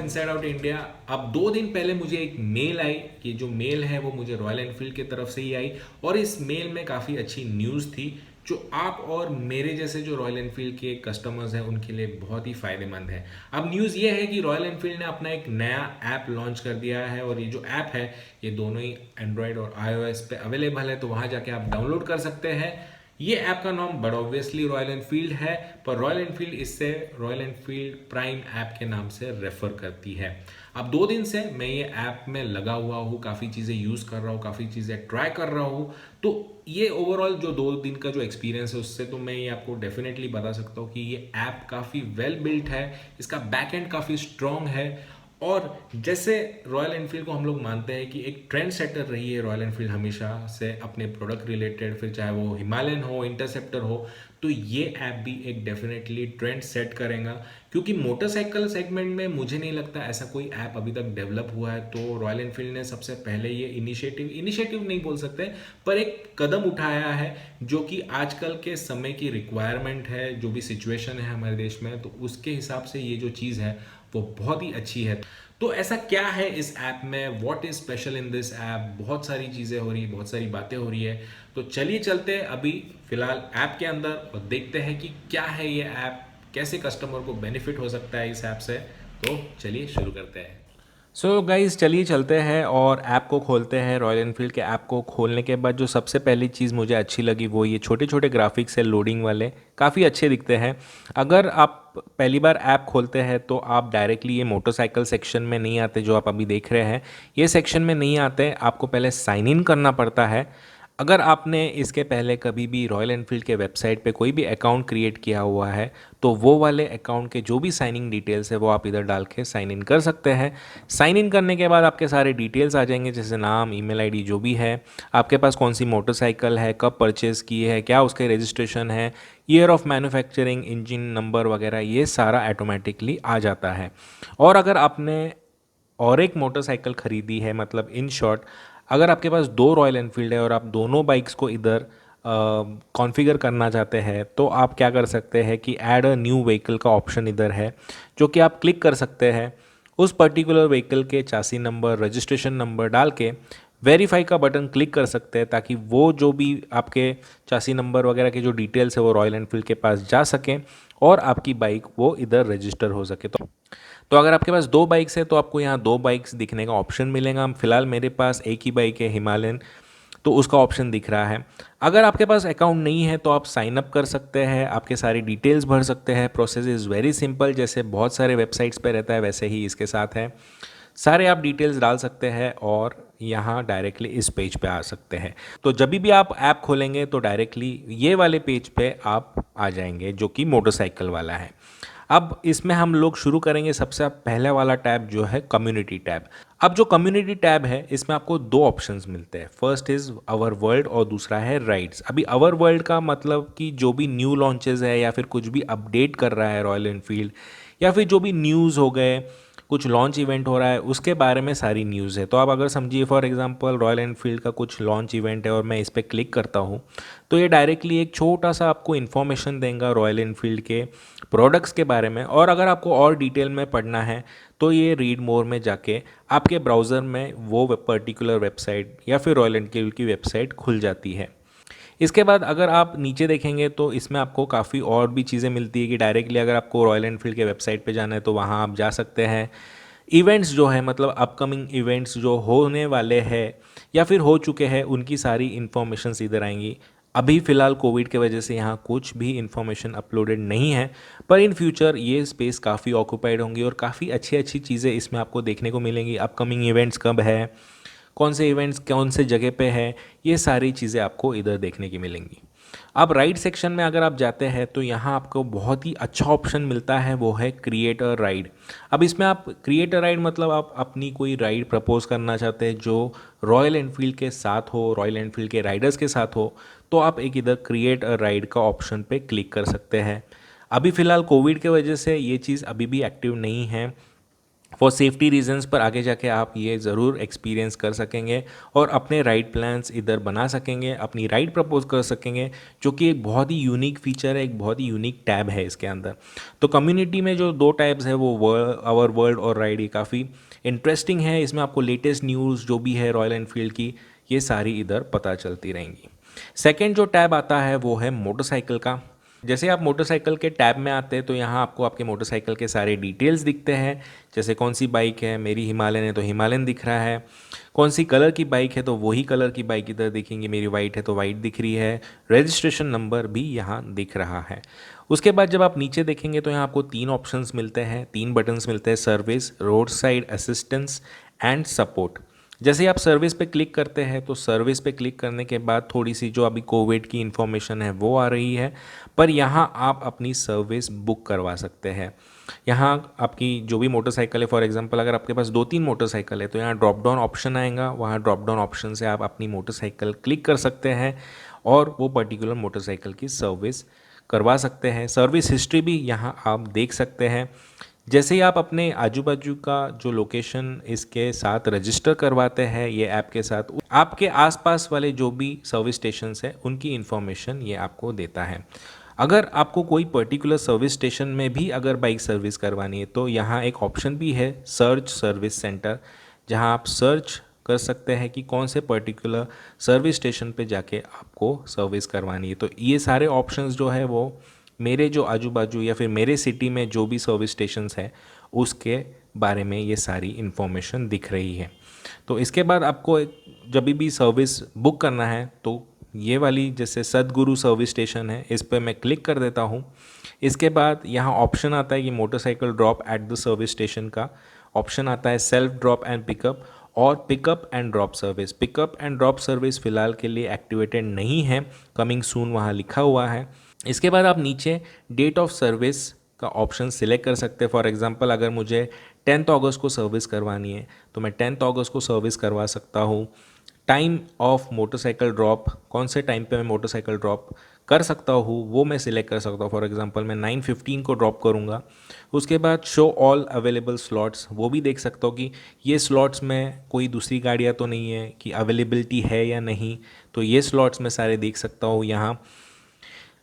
Inside out India. अब 2 दिन पहले मुझे एक मेल आई कि जो मेल है वो मुझे रॉयल एनफील्ड की तरफ से ही आई, और इस मेल में काफ़ी अच्छी न्यूज़ थी जो आप और मेरे जैसे जो रॉयल एनफील्ड के कस्टमर्स हैं उनके लिए बहुत ही फ़ायदेमंद है। अब न्यूज़ ये है कि रॉयल एनफील्ड ने अपना एक नया ऐप लॉन्च कर दिया है, और ये जो ऐप है ये दोनों ही एंड्रॉयड और iOS पे अवेलेबल है, तो वहाँ जाके आप डाउनलोड कर सकते हैं। ये ऐप का नाम बड़ा ऑब्वियसली रॉयल एनफील्ड है, पर रॉयल एनफील्ड इससे रॉयल एनफील्ड प्राइम ऐप के नाम से रेफर करती है। अब 2 दिन से मैं ये ऐप में लगा हुआ हूँ, काफ़ी चीज़ें यूज़ कर रहा हूँ, काफ़ी चीज़ें ट्राई कर रहा हूँ। तो ये ओवरऑल जो 2 दिन का जो एक्सपीरियंस है उससे तो मैं ये आपको डेफिनेटली बता सकता हूँ कि ये ऐप काफ़ी वेल बिल्ट है, इसका बैक एंड काफ़ी स्ट्रॉन्ग है। और जैसे रॉयल एनफील्ड को हम लोग मानते हैं कि एक ट्रेंड सेटर रही है रॉयल एनफील्ड हमेशा से अपने प्रोडक्ट रिलेटेड, फिर चाहे वो हिमालयन हो, इंटरसेप्टर हो, तो ये ऐप भी एक डेफिनेटली ट्रेंड सेट करेगा। क्योंकि मोटरसाइकिल सेगमेंट में मुझे नहीं लगता ऐसा कोई ऐप अभी तक डेवलप हुआ है, तो रॉयल एनफील्ड ने सबसे पहले ये इनिशिएटिव नहीं बोल सकते, पर एक कदम उठाया है जो कि आजकल के समय की रिक्वायरमेंट है, जो भी सिचुएशन है हमारे देश में, तो उसके हिसाब से ये जो चीज़ है वो बहुत ही अच्छी है। तो ऐसा क्या है इस ऐप में, what is special in this app, बहुत सारी चीज़ें हो रही है, बहुत सारी बातें हो रही है। तो चलिए चलते हैं अभी फिलहाल ऐप के अंदर और देखते हैं कि क्या है ये ऐप, कैसे कस्टमर को बेनिफिट हो सकता है इस ऐप से। तो चलिए शुरू करते हैं। सो गाइज चलिए चलते हैं और ऐप को खोलते हैं। रॉयल एनफील्ड के ऐप को खोलने के बाद जो सबसे पहली चीज़ मुझे अच्छी लगी वो ये छोटे छोटे ग्राफिक्स है, लोडिंग वाले काफ़ी अच्छे दिखते हैं। अगर आप पहली बार ऐप खोलते हैं तो आप डायरेक्टली ये मोटरसाइकिल सेक्शन में नहीं आते जो आप अभी देख रहे हैं, ये सेक्शन में नहीं आते, आपको पहले साइन इन करना पड़ता है। अगर आपने इसके पहले कभी भी रॉयल एनफील्ड के वेबसाइट पे कोई भी अकाउंट क्रिएट किया हुआ है तो वो वाले अकाउंट के जो भी साइनिंग डिटेल्स है वो आप इधर डाल के साइन इन कर सकते हैं। साइन इन करने के बाद आपके सारे डिटेल्स आ जाएंगे, जैसे नाम, ईमेल आईडी जो भी है, आपके पास कौन सी मोटरसाइकिल है, कब परचेज़ की है, क्या उसके रजिस्ट्रेशन है, year of manufacturing, engine number वगैरह, ये सारा ऑटोमेटिकली आ जाता है। और अगर आपने और एक मोटरसाइकिल ख़रीदी है, मतलब इन शॉर्ट अगर आपके पास 2 रॉयल एनफील्ड है और आप दोनों बाइक्स को इधर कॉन्फ़िगर करना चाहते हैं तो आप क्या कर सकते हैं कि ऐड अ न्यू व्हीकल का ऑप्शन इधर है, जो कि आप क्लिक कर सकते हैं। उस पर्टिकुलर व्हीकल के चासी नंबर, रजिस्ट्रेशन नंबर डाल के वेरीफाई का बटन क्लिक कर सकते हैं, ताकि वो जो भी आपके चासी नंबर वगैरह के जो डिटेल्स है वो रॉयल एनफील्ड के पास जा सकें और आपकी बाइक वो इधर रजिस्टर हो सके। तो अगर आपके पास 2 बाइक्स है तो आपको यहाँ 2 बाइक्स दिखने का ऑप्शन मिलेगा। फिलहाल मेरे पास एक ही बाइक है, हिमालयन, तो उसका ऑप्शन दिख रहा है। अगर आपके पास अकाउंट नहीं है तो आप साइन अप कर सकते हैं, आपके सारी डिटेल्स भर सकते हैं। प्रोसेस इज़ वेरी सिंपल, जैसे बहुत सारे वेबसाइट्स पे रहता है वैसे ही इसके साथ है। सारे आप डिटेल्स डाल सकते हैं और यहाँ डायरेक्टली इस पेज पे आ सकते हैं। तो जब भी आप ऐप खोलेंगे तो डायरेक्टली ये वाले पेज पे आप आ जाएंगे जो कि मोटरसाइकिल वाला है। अब इसमें हम लोग शुरू करेंगे सबसे पहले वाला टैब जो है कम्युनिटी टैब। अब जो कम्युनिटी टैब है इसमें आपको 2 ऑप्शंस मिलते हैं, फर्स्ट इज़ आवर वर्ल्ड और दूसरा है राइड्स। अभी आवर वर्ल्ड का मतलब कि जो भी न्यू लॉन्चेस है या फिर कुछ भी अपडेट कर रहा है रॉयल एनफील्ड, या फिर जो भी न्यूज़ हो गए, कुछ लॉन्च इवेंट हो रहा है उसके बारे में सारी न्यूज़ है। तो आप अगर समझिए फॉर एग्जांपल रॉयल एनफील्ड का कुछ लॉन्च इवेंट है और मैं इस पर क्लिक करता हूँ तो ये डायरेक्टली एक छोटा सा आपको इन्फॉर्मेशन देगा रॉयल एनफील्ड के प्रोडक्ट्स के बारे में। और अगर आपको और डिटेल में पढ़ना है तो ये रीड मोर में जाके आपके ब्राउज़र में वो पर्टिकुलर वेबसाइट या फिर रॉयल एनफील्ड की वेबसाइट खुल जाती है। इसके बाद अगर आप नीचे देखेंगे तो इसमें आपको काफ़ी और भी चीज़ें मिलती है कि डायरेक्टली अगर आपको रॉयल एनफील्ड के वेबसाइट पे जाना है तो वहाँ आप जा सकते हैं। इवेंट्स जो है, मतलब अपकमिंग इवेंट्स जो होने वाले हैं या फिर हो चुके हैं, उनकी सारी इन्फॉर्मेशंस इधर आएंगी। अभी फ़िलहाल कोविड के वजह से यहाँ कुछ भी इन्फॉर्मेशन अपलोडेड नहीं है, पर इन फ्यूचर ये स्पेस काफ़ी ऑक्यूपाइड होंगी और काफ़ी अच्छी अच्छी चीज़ें इसमें आपको देखने को मिलेंगी। अपकमिंग इवेंट्स कब है, कौन से इवेंट्स कौन से जगह पे है, ये सारी चीज़ें आपको इधर देखने की मिलेंगी। अब राइड सेक्शन में अगर आप जाते हैं तो यहाँ आपको बहुत ही अच्छा ऑप्शन मिलता है, वो है क्रिएट अ राइड। अब इसमें आप क्रिएट अ राइड मतलब आप अपनी कोई राइड प्रपोज करना चाहते हैं जो रॉयल एनफील्ड के साथ हो, रॉयल एनफील्ड के राइडर्स के साथ हो, तो आप एक इधर क्रिएट अ राइड का ऑप्शन पे क्लिक कर सकते हैं। अभी फ़िलहाल कोविड के वजह से ये चीज़ अभी भी एक्टिव नहीं है, फॉर सेफ्टी रीजंस पर आगे जाके आप ये ज़रूर एक्सपीरियंस कर सकेंगे और अपने राइड प्लान्स इधर बना सकेंगे, अपनी राइड प्रपोज कर सकेंगे, जो कि एक बहुत ही यूनिक फीचर है, एक बहुत ही यूनिक टैब है इसके अंदर। तो कम्युनिटी में जो दो टैब्स है वो आवर वर्ल्ड और राइड, ये काफ़ी इंटरेस्टिंग है। इसमें आपको लेटेस्ट न्यूज़ जो भी है रॉयल एनफील्ड की, ये सारी इधर पता चलती रहेंगी। सेकेंड जो टैब आता है वो है मोटरसाइकिल का। जैसे आप मोटरसाइकिल के टैब में आते हैं तो यहाँ आपको आपके मोटरसाइकिल के सारे डिटेल्स दिखते हैं, जैसे कौन सी बाइक है, मेरी हिमालयन है तो हिमालयन दिख रहा है, कौन सी कलर की बाइक है तो वही कलर की बाइक इधर दिखेंगी, मेरी वाइट है तो वाइट दिख रही है, रजिस्ट्रेशन नंबर भी यहाँ दिख रहा है। उसके बाद जब आप नीचे देखेंगे तो यहाँ आपको तीन ऑप्शंस मिलते हैं, तीन बटन्स मिलते हैं, service, road side assistance and support. जैसे ही आप सर्विस पे क्लिक करते हैं तो सर्विस पे क्लिक करने के बाद थोड़ी सी जो अभी कोविड की इन्फॉर्मेशन है वो आ रही है, पर यहाँ आप अपनी सर्विस बुक करवा सकते हैं। यहाँ आपकी जो भी मोटरसाइकिल है, फॉर एग्जांपल अगर आपके पास 2-3 मोटरसाइकिल है तो यहाँ ड्रॉप डाउन ऑप्शन आएगा, वहाँ ड्रॉप डाउन ऑप्शन से आप अपनी मोटरसाइकिल क्लिक कर सकते हैं और वो पर्टिकुलर मोटरसाइकिल की सर्विस करवा सकते हैं। सर्विस हिस्ट्री भी यहाँ आप देख सकते हैं। जैसे ही आप अपने आजू बाजू का जो लोकेशन इसके साथ रजिस्टर करवाते हैं ये ऐप के साथ, आपके आसपास वाले जो भी सर्विस स्टेशंस हैं उनकी इन्फॉर्मेशन ये आपको देता है। अगर आपको कोई पर्टिकुलर सर्विस स्टेशन में भी अगर बाइक सर्विस करवानी है तो यहाँ एक ऑप्शन भी है, सर्च सर्विस सेंटर, जहाँ आप सर्च कर सकते हैं कि कौन से पर्टिकुलर सर्विस स्टेशन पे जाके आपको सर्विस करवानी है। तो ये सारे ऑप्शंस जो है वो मेरे जो आजू बाजू या फिर मेरे सिटी में जो भी सर्विस स्टेशंस है उसके बारे में ये सारी इन्फॉर्मेशन दिख रही है। तो इसके बाद आपको जब भी सर्विस बुक करना है तो ये वाली जैसे सदगुरु सर्विस स्टेशन है इस पर मैं क्लिक कर देता हूँ। इसके बाद यहाँ ऑप्शन आता है कि motorcycle drop at the service station का ऑप्शन आता है, सेल्फ ड्रॉप एंड पिकअप और pickup and drop service. Pickup and drop service फ़िलहाल के लिए एक्टिवेटेड नहीं है, कमिंग सून वहाँ लिखा हुआ है। इसके बाद आप नीचे डेट ऑफ सर्विस का ऑप्शन सिलेक्ट कर सकते हैं। फॉर एग्जांपल अगर मुझे 10 अगस्त को सर्विस करवानी है तो मैं 10 अगस्त को सर्विस करवा सकता हूँ। टाइम ऑफ मोटरसाइकिल ड्रॉप, कौन से टाइम पे मैं मोटरसाइकिल ड्रॉप कर सकता हूँ वो मैं सिलेक्ट कर सकता हूँ। फॉर एग्जांपल मैं 9:15 को ड्रॉप करूँगा। उसके बाद शो ऑल अवेलेबल स्लॉट्स, वो भी देख सकता हूँ कि ये स्लॉट्स में कोई दूसरी गाड़ियाँ तो नहीं है, कि अवेलेबिलिटी है या नहीं, तो ये स्लॉट्स मैं सारे देख सकता हूँ यहाँ।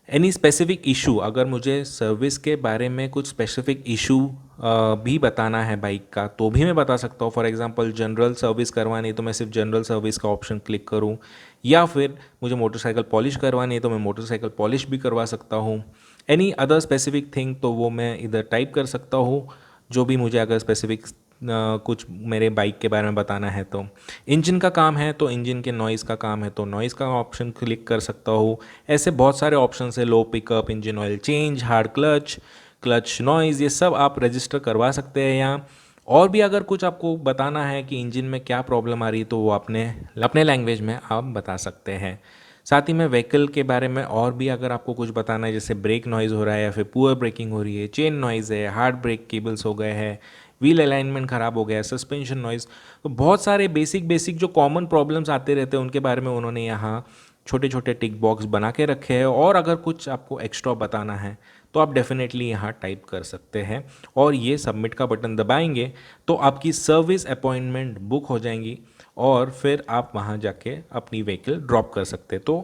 एनी स्पेसिफिक इशू, अगर मुझे सर्विस के बारे में कुछ स्पेसिफिक इशू भी बताना है बाइक का तो भी मैं बता सकता हूँ। फॉर एग्जांपल जनरल सर्विस करवानी है तो मैं सिर्फ जनरल सर्विस का ऑप्शन क्लिक करूँ, या फिर मुझे मोटरसाइकिल पॉलिश करवानी है तो मैं मोटरसाइकिल पॉलिश भी करवा सकता हूँ। एनी अदर स्पेसिफिक थिंग तो वो मैं इधर टाइप कर सकता हूँ, जो भी मुझे अगर स्पेसिफिक कुछ मेरे बाइक के बारे में बताना है। तो इंजन का काम है तो इंजन के नॉइज़ का काम है तो नॉइज़ का ऑप्शन क्लिक कर सकता हूँ। ऐसे बहुत सारे ऑप्शन है, low pickup, engine oil change, hard clutch, clutch noise, ये सब आप रजिस्टर करवा सकते हैं यहाँ। और भी अगर कुछ आपको बताना है कि इंजन में क्या प्रॉब्लम आ रही है तो वो अपने अपने लैंग्वेज में आप बता सकते हैं। साथ ही में व्हीकल के बारे में और भी अगर आपको कुछ बताना है, जैसे ब्रेक नॉइज़ हो रहा है या फिर पुअर ब्रेकिंग हो रही है, चेन नॉइज़ है, हार्ड ब्रेक केबल्स हो गए हैं, व्हील अलाइनमेंट ख़राब हो गया है, सस्पेंशन नॉइज़, तो बहुत सारे बेसिक जो कॉमन प्रॉब्लम्स आते रहते हैं उनके बारे में उन्होंने यहाँ छोटे छोटे टिक बॉक्स बना के रखे हैं। और अगर कुछ आपको एक्स्ट्रा बताना है तो आप डेफिनेटली यहाँ टाइप कर सकते हैं और ये सबमिट का बटन दबाएंगे तो आपकी सर्विस अपॉइंटमेंट बुक हो जाएंगी और फिर आप वहाँ जाके अपनी व्हीकल ड्रॉप कर सकते हैं।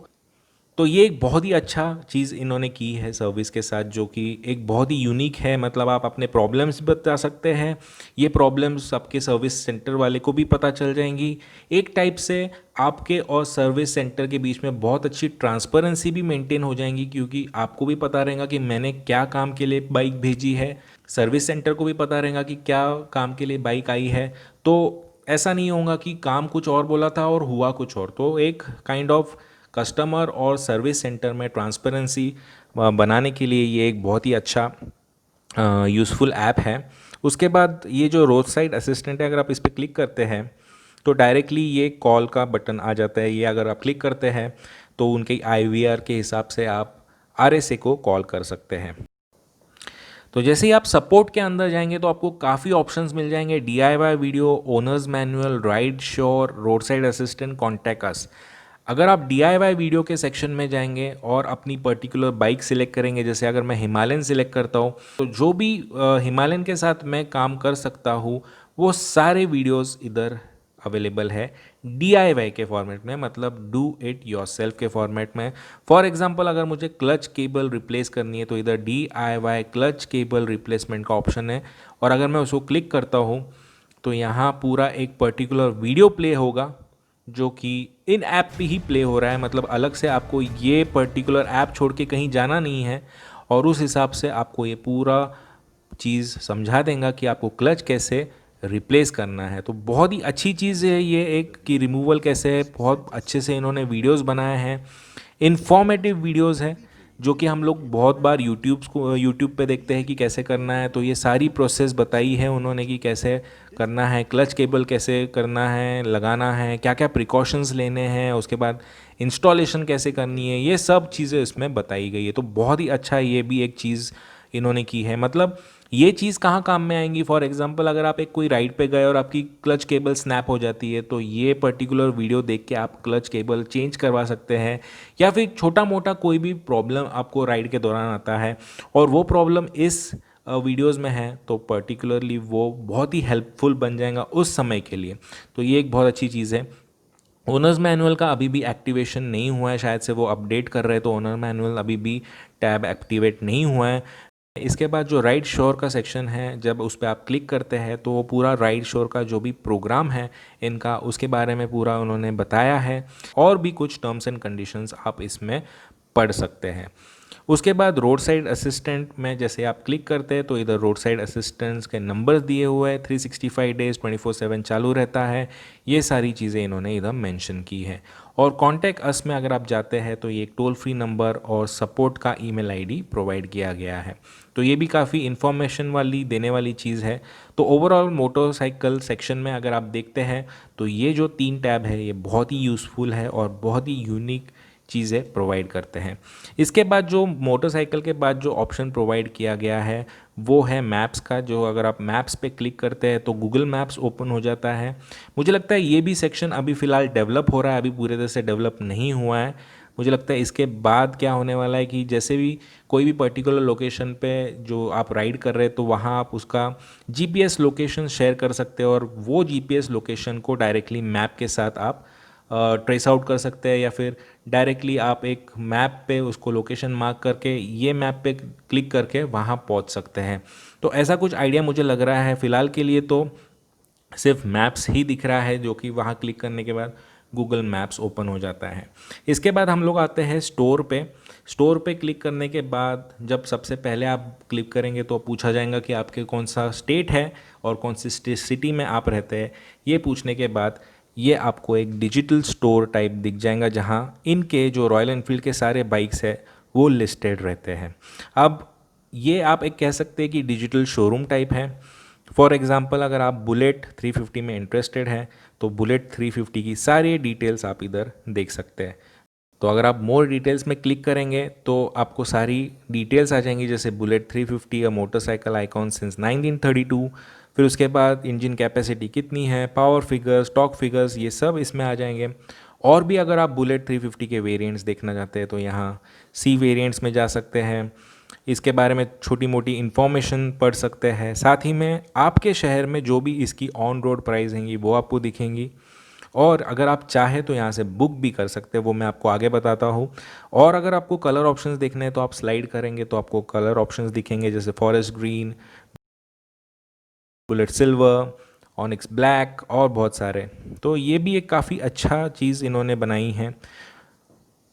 तो ये एक बहुत ही अच्छा चीज़ इन्होंने की है सर्विस के साथ, जो कि एक बहुत ही यूनिक है। मतलब आप अपने प्रॉब्लम्स बता सकते हैं, ये प्रॉब्लम्स आपके सर्विस सेंटर वाले को भी पता चल जाएंगी। एक टाइप से आपके और सर्विस सेंटर के बीच में बहुत अच्छी ट्रांसपेरेंसी भी मेंटेन हो जाएंगी, क्योंकि आपको भी पता रहेगा कि मैंने क्या काम के लिए बाइक भेजी है, सर्विस सेंटर को भी पता रहेगा कि क्या काम के लिए बाइक आई है। तो ऐसा नहीं होगा कि काम कुछ और बोला था और हुआ कुछ और। तो एक काइंड ऑफ कस्टमर और सर्विस सेंटर में ट्रांसपेरेंसी बनाने के लिए ये एक बहुत ही अच्छा यूज़फुल ऐप है। उसके बाद ये जो रोड साइड असिस्टेंट है, अगर आप इस पर क्लिक करते हैं तो डायरेक्टली ये कॉल का बटन आ जाता है। ये अगर आप क्लिक करते हैं तो उनके IVR के हिसाब से आप RSA को कॉल कर सकते हैं। तो जैसे ही आप सपोर्ट के अंदर जाएंगे तो आपको काफ़ी ऑप्शंस मिल जाएंगे, DIY video, owners manual, ride sure, road side assistant, contact us. अगर आप DIY वीडियो के सेक्शन में जाएंगे और अपनी पर्टिकुलर बाइक सिलेक्ट करेंगे, जैसे अगर मैं हिमालयन सिलेक्ट करता हूँ तो जो भी हिमालयन के साथ मैं काम कर सकता हूँ वो सारे वीडियोस इधर अवेलेबल है DIY के फॉर्मेट में, मतलब डू इट योरसेल्फ के फॉर्मेट में। फॉर एग्जांपल अगर मुझे क्लच केबल रिप्लेस करनी है तो इधर DIY क्लच केबल रिप्लेसमेंट का ऑप्शन है, और अगर मैं उसको क्लिक करता हूँ तो यहाँ पूरा एक पर्टिकुलर वीडियो प्ले होगा जो कि इन ऐप पे ही प्ले हो रहा है, मतलब अलग से आपको ये पर्टिकुलर ऐप छोड़ के कहीं जाना नहीं है, और उस हिसाब से आपको ये पूरा चीज़ समझा देगा कि आपको क्लच कैसे रिप्लेस करना है। तो बहुत ही अच्छी चीज़ है ये एक, कि रिमूवल कैसे है, बहुत अच्छे से इन्होंने वीडियोस बनाए हैं, इन्फॉर्मेटिव वीडियोस है जो कि हम लोग बहुत बार यूट्यूब पे देखते हैं कि कैसे करना है। तो ये सारी प्रोसेस बताई है उन्होंने कि कैसे करना है, क्लच केबल कैसे करना है, लगाना है, क्या क्या प्रिकॉशंस लेने हैं, उसके बाद इंस्टॉलेशन कैसे करनी है, ये सब चीज़ें इसमें बताई गई है। तो बहुत ही अच्छा ये भी एक चीज़ इन्होंने की है। मतलब ये चीज़ कहाँ काम में आएंगी, फॉर एग्जांपल अगर आप एक कोई राइड पे गए और आपकी क्लच केबल स्नैप हो जाती है तो ये पर्टिकुलर वीडियो देख के आप क्लच केबल चेंज करवा सकते हैं, या फिर छोटा मोटा कोई भी प्रॉब्लम आपको राइड के दौरान आता है और वो प्रॉब्लम इस वीडियोस में है तो पर्टिकुलरली वो बहुत ही हेल्पफुल बन जाएगा उस समय के लिए। तो ये एक बहुत अच्छी चीज़ है। ओनर्स मैनुअल का अभी भी एक्टिवेशन नहीं हुआ है, शायद से वो अपडेट कर रहे हैं, तो ओनर मैनुअल अभी भी टैब एक्टिवेट नहीं हुआ है। इसके बाद जो राइड श्योर का सेक्शन है, जब उस पर आप क्लिक करते हैं तो वो पूरा राइड श्योर का जो भी प्रोग्राम है इनका, उसके बारे में पूरा उन्होंने बताया है, और भी कुछ टर्म्स एंड कंडीशंस आप इसमें पढ़ सकते हैं। उसके बाद रोड साइड असिस्टेंट में जैसे आप क्लिक करते हैं तो इधर रोड साइड असिस्टेंट्स के नंबर्स दिए हुए हैं, 365 डेज 24/7 चालू रहता है, ये सारी चीज़ें इन्होंने इधर मेंशन की है। और कॉन्टैक्ट अस में अगर आप जाते हैं तो ये एक टोल फ्री नंबर और सपोर्ट का ईमेल आईडी प्रोवाइड किया गया है। तो ये भी काफ़ी इन्फॉर्मेशन वाली देने वाली चीज़ है। तो ओवरऑल मोटरसाइकिल सेक्शन में अगर आप देखते हैं तो ये जो 3 टैब है ये बहुत ही यूज़फुल है और बहुत ही यूनिक चीज़ें प्रोवाइड करते हैं। इसके बाद जो मोटरसाइकिल के बाद जो ऑप्शन प्रोवाइड किया गया है वो है मैप्स का, जो अगर आप मैप्स पे क्लिक करते हैं तो गूगल मैप्स ओपन हो जाता है। मुझे लगता है ये भी सेक्शन अभी फ़िलहाल डेवलप हो रहा है, अभी पूरे तरह से डेवलप नहीं हुआ है। मुझे लगता है इसके बाद क्या होने वाला है कि जैसे भी कोई भी पर्टिकुलर लोकेशन पे जो आप राइड कर रहे हैं तो वहाँ आप उसका जीपीएस लोकेशन शेयर कर सकते हैं, और वो जीपीएस लोकेशन को डायरेक्टली मैप के साथ आप ट्रेस आउट कर सकते हैं, या फिर डायरेक्टली आप एक मैप पे उसको लोकेशन मार्क करके ये मैप पे क्लिक करके वहाँ पहुँच सकते हैं। तो ऐसा कुछ आइडिया मुझे लग रहा है। फ़िलहाल के लिए तो सिर्फ मैप्स ही दिख रहा है, जो कि वहाँ क्लिक करने के बाद गूगल मैप्स ओपन हो जाता है। इसके बाद हम लोग आते हैं स्टोर पे। स्टोर पे क्लिक करने के बाद जब सबसे पहले आप क्लिक करेंगे तो पूछा जाएगा कि आपके कौन सा स्टेट है और कौन सी सिटी में आप रहते हैं। ये पूछने के बाद ये आपको एक डिजिटल स्टोर टाइप दिख जाएगा जहाँ इनके जो रॉयल एनफील्ड के सारे बाइक्स है वो लिस्टेड रहते हैं। अब ये आप एक कह सकते हैं कि डिजिटल शोरूम टाइप है। फॉर एग्ज़ाम्पल अगर आप बुलेट 350 में इंटरेस्टेड हैं तो बुलेट 350 की सारी डिटेल्स आप इधर देख सकते हैं। तो अगर आप मोर डिटेल्स में क्लिक करेंगे तो आपको सारी डिटेल्स आ जाएंगी, जैसे bullet 350 a motorcycle icon since 1932, फिर उसके बाद इंजन कैपेसिटी कितनी है, पावर फिगर्स, टॉर्क फिगर्स, ये सब इसमें आ जाएंगे। और भी अगर आप बुलेट 350 के वेरिएंट्स देखना चाहते हैं तो यहाँ सी वेरिएंट्स में जा सकते हैं, इसके बारे में छोटी मोटी इन्फॉर्मेशन पढ़ सकते हैं। साथ ही में आपके शहर में जो भी इसकी ऑन रोड प्राइस होंगी वो आपको दिखेंगी, और अगर आप चाहें तो यहाँ से बुक भी कर सकते हैं, वो मैं आपको आगे बताता हूँ। और अगर आपको कलर ऑप्शंस देखने हैं तो आप स्लाइड करेंगे तो आपको कलर ऑप्शंस दिखेंगे, जैसे forest green, bullet silver, onyx black और बहुत सारे। तो ये भी एक काफ़ी अच्छा चीज़ इन्होंने बनाई है।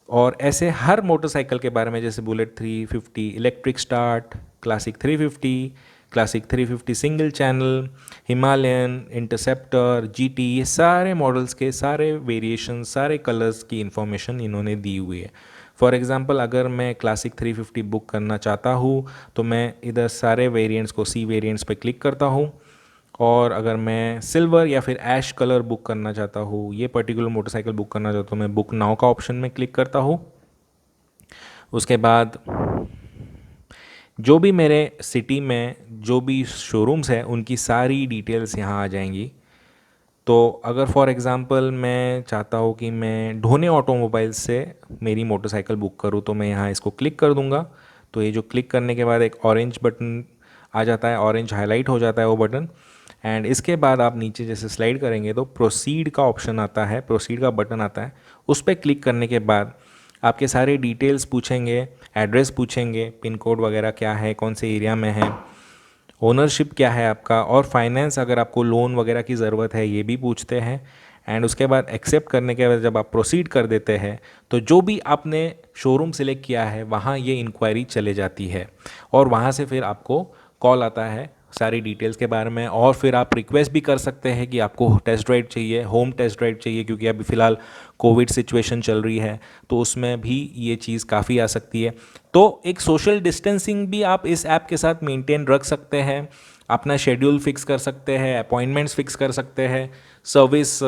और ऐसे हर मोटरसाइकिल के बारे में, जैसे bullet 350 electric start, classic 350, classic 350 single channel, Himalayan, interceptor, GT, ये सारे मॉडल्स के सारे वेरिएशन, सारे कलर्स की इन्फॉर्मेशन इन्होंने दी हुई है। फॉर एग्ज़ाम्पल अगर मैं क्लासिक 350 बुक करना चाहता हूँ तो मैं इधर सारे वेरिएंट्स को सी वेरिएंट्स पे क्लिक करता हूँ, और अगर मैं सिल्वर या फिर ऐश कलर बुक करना चाहता हूँ, ये पर्टिकुलर मोटरसाइकिल बुक करना चाहता हूँ, मैं बुक नाउ का ऑप्शन में क्लिक करता हूँ। उसके बाद जो भी मेरे सिटी में जो भी शोरूम्स हैं उनकी सारी डिटेल्स यहाँ आ जाएंगी। तो अगर फॉर एग्ज़ाम्पल मैं चाहता हूँ कि मैं ढोने ऑटोमोबाइल्स से मेरी मोटरसाइकिल बुक करूँ, तो मैं यहाँ इसको क्लिक कर दूँगा। तो ये जो क्लिक करने के बाद एक ऑरेंज बटन आ जाता है, ऑरेंज हाईलाइट हो जाता है वो बटन। एंड इसके बाद आप नीचे जैसे स्लाइड करेंगे तो प्रोसीड का ऑप्शन आता है, प्रोसीड का बटन आता है। उस पर क्लिक करने के बाद आपके सारे डिटेल्स पूछेंगे, एड्रेस पूछेंगे, पिन कोड वगैरह क्या है, कौन से एरिया में है, ओनरशिप क्या है आपका, और फाइनेंस अगर आपको लोन वगैरह की ज़रूरत है ये भी पूछते हैं। एंड उसके बाद एक्सेप्ट करने के बाद जब आप प्रोसीड कर देते हैं तो जो भी आपने शोरूम सेलेक्ट किया है वहाँ ये इंक्वायरी चले जाती है, और वहाँ से फिर आपको कॉल आता है सारी डिटेल्स के बारे में। और फिर आप रिक्वेस्ट भी कर सकते हैं कि आपको टेस्ट ड्राइव चाहिए, होम टेस्ट ड्राइव चाहिए, क्योंकि अभी फ़िलहाल कोविड सिचुएशन चल रही है तो उसमें भी ये चीज़ काफ़ी आ सकती है। तो एक सोशल डिस्टेंसिंग भी आप इस ऐप के साथ मेंटेन रख सकते हैं, अपना शेड्यूल फिक्स कर सकते हैं, अपॉइंटमेंट्स फिक्स कर सकते हैं, सर्विस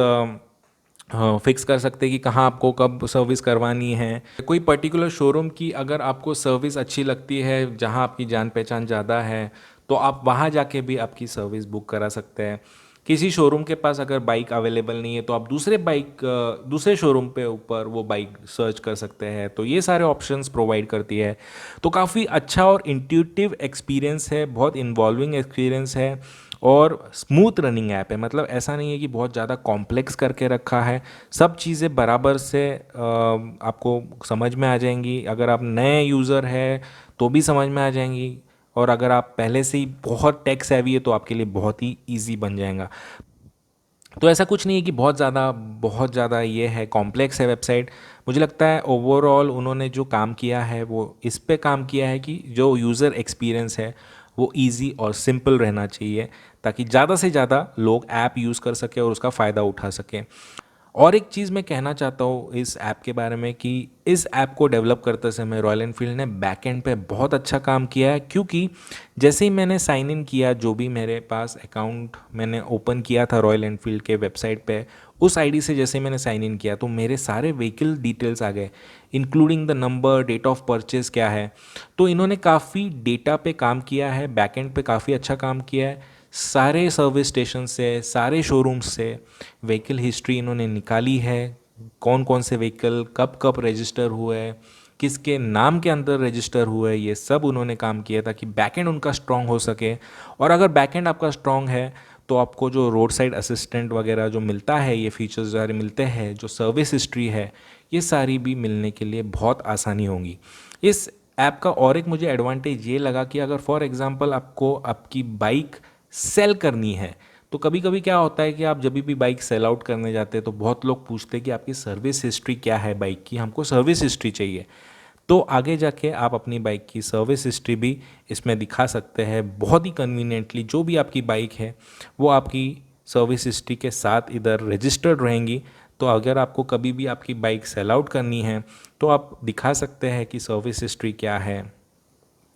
फिक्स कर सकते हैं कि कहाँ आपको कब सर्विस करवानी है। कोई पर्टिकुलर शोरूम की अगर आपको सर्विस अच्छी लगती है, जहाँ आपकी जान पहचान ज़्यादा है, तो आप वहाँ जाके भी आपकी सर्विस बुक करा सकते हैं। किसी शोरूम के पास अगर बाइक अवेलेबल नहीं है तो आप दूसरे शोरूम पे ऊपर वो बाइक सर्च कर सकते हैं। तो ये सारे ऑप्शंस प्रोवाइड करती है। तो काफ़ी अच्छा और इंट्यूटिव एक्सपीरियंस है, बहुत इन्वॉल्विंग एक्सपीरियंस है और स्मूथ रनिंग ऐप है। मतलब ऐसा नहीं है कि बहुत ज़्यादा कॉम्प्लेक्स करके रखा है, सब चीज़ें बराबर से आपको समझ में आ जाएंगी। अगर आप नए यूज़र है तो भी समझ में आ जाएंगी, और अगर आप पहले से ही बहुत टेक सेवी है तो आपके लिए बहुत ही ईजी बन जाएगा। तो ऐसा कुछ नहीं है कि बहुत ज़्यादा ये है कॉम्प्लेक्स है वेबसाइट। मुझे लगता है ओवरऑल उन्होंने जो काम किया है वो इस पे काम किया है कि जो यूज़र एक्सपीरियंस है वो इजी और सिंपल रहना चाहिए, ताकि ज़्यादा से ज़्यादा लोग ऐप यूज़ कर सके और उसका फ़ायदा उठा सकें। और एक चीज़ मैं कहना चाहता हूँ इस ऐप के बारे में कि इस ऐप को डेवलप करते समय रॉयल एनफील्ड ने बैकएंड पे बहुत अच्छा काम किया है, क्योंकि जैसे ही मैंने साइन इन किया, जो भी मेरे पास अकाउंट मैंने ओपन किया था रॉयल एनफील्ड के वेबसाइट पे, उस आईडी से जैसे ही मैंने साइन इन किया तो मेरे सारे व्हीकल डिटेल्स आ गए, including the number, date of purchase क्या है। तो इन्होंने काफ़ी डेटा पे काम किया है, बैकएंड पे काफ़ी अच्छा काम किया है। सारे सर्विस स्टेशन से, सारे शोरूम से व्हीकल हिस्ट्री इन्होंने निकाली है, कौन कौन से व्हीकल कब कब रजिस्टर हुए, किसके नाम के अंदर रजिस्टर हुए, ये सब उन्होंने काम किया ताकि बैकएंड उनका स्ट्रांग हो सके। और अगर बैकएंड आपका स्ट्रांग है तो आपको जो रोड साइड असिस्टेंट वगैरह जो मिलता है, ये फीचर्स सारे मिलते हैं, जो सर्विस हिस्ट्री है, ये सारी भी मिलने के लिए बहुत आसानी होगी। इस ऐप का और एक मुझे एडवांटेज ये लगा कि अगर फॉर एग्जांपल आपको आपकी बाइक सेल करनी है, तो कभी कभी क्या होता है कि आप जब भी बाइक सेल आउट करने जाते हैं तो बहुत लोग पूछते हैं कि आपकी सर्विस हिस्ट्री क्या है बाइक की, हमको सर्विस हिस्ट्री चाहिए। तो आगे जाके आप अपनी बाइक की सर्विस हिस्ट्री भी इसमें दिखा सकते हैं बहुत ही कन्वीनियंटली। जो भी आपकी बाइक है वो आपकी सर्विस हिस्ट्री के साथ इधर रजिस्टर्ड रहेंगी। तो अगर आपको कभी भी आपकी बाइक सेल आउट करनी है तो आप दिखा सकते हैं कि सर्विस हिस्ट्री क्या है,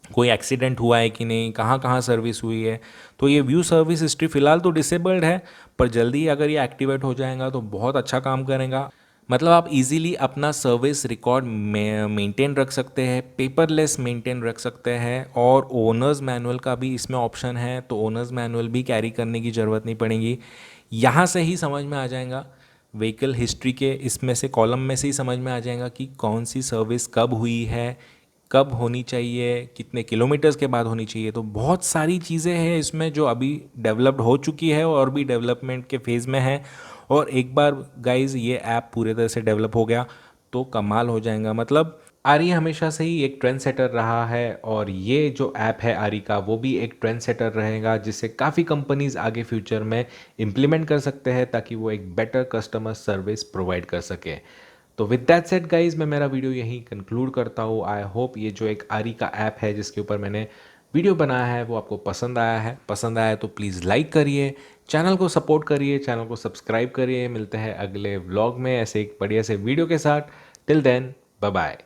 कोई एक्सीडेंट हुआ है कि नहीं, कहाँ कहाँ सर्विस हुई है। तो ये व्यू सर्विस हिस्ट्री फ़िलहाल तो डिसेबल्ड है, पर जल्दी अगर ये एक्टिवेट हो जाएगा तो बहुत अच्छा काम करेगा। मतलब आप इजीली अपना सर्विस रिकॉर्ड मेंटेन रख सकते हैं, पेपरलेस मेंटेन रख सकते हैं, और ओनर्स मैनुअल का भी इसमें ऑप्शन है, तो ओनर्स मैनुअल भी कैरी करने की ज़रूरत नहीं पड़ेगी। यहाँ से ही समझ में आ जाएगा, व्हीकल हिस्ट्री के इसमें से कॉलम में से ही समझ में आ जाएगा कि कौन सी सर्विस कब हुई है, कब होनी चाहिए, कितने किलोमीटर्स के बाद होनी चाहिए। तो बहुत सारी चीज़ें हैं इसमें जो अभी डेवलप्ड हो चुकी है और भी डेवलपमेंट के फेज़ में है। और एक बार गाइज ये ऐप पूरे तरह से डेवलप हो गया तो कमाल हो जाएगा। मतलब आरी हमेशा से ही एक ट्रेंड सेटर रहा है, और ये जो ऐप है आरी का वो भी एक ट्रेंड सेटर रहेगा, जिससे काफ़ी कंपनीज आगे फ्यूचर में इम्प्लीमेंट कर सकते हैं ताकि वो एक बेटर कस्टमर सर्विस प्रोवाइड कर सके। तो विद दैट सेड गाइज, मैं मेरा वीडियो यहीं कंक्लूड करता हूँ। आई होप ये जो एक आरी का ऐप है जिसके ऊपर मैंने वीडियो बनाया है वो आपको पसंद आया है। पसंद आया तो प्लीज़ लाइक करिए, चैनल को सपोर्ट करिए, चैनल को सब्सक्राइब करिए। मिलते हैं अगले व्लॉग में ऐसे एक बढ़िया से वीडियो के साथ। Till then, bye bye.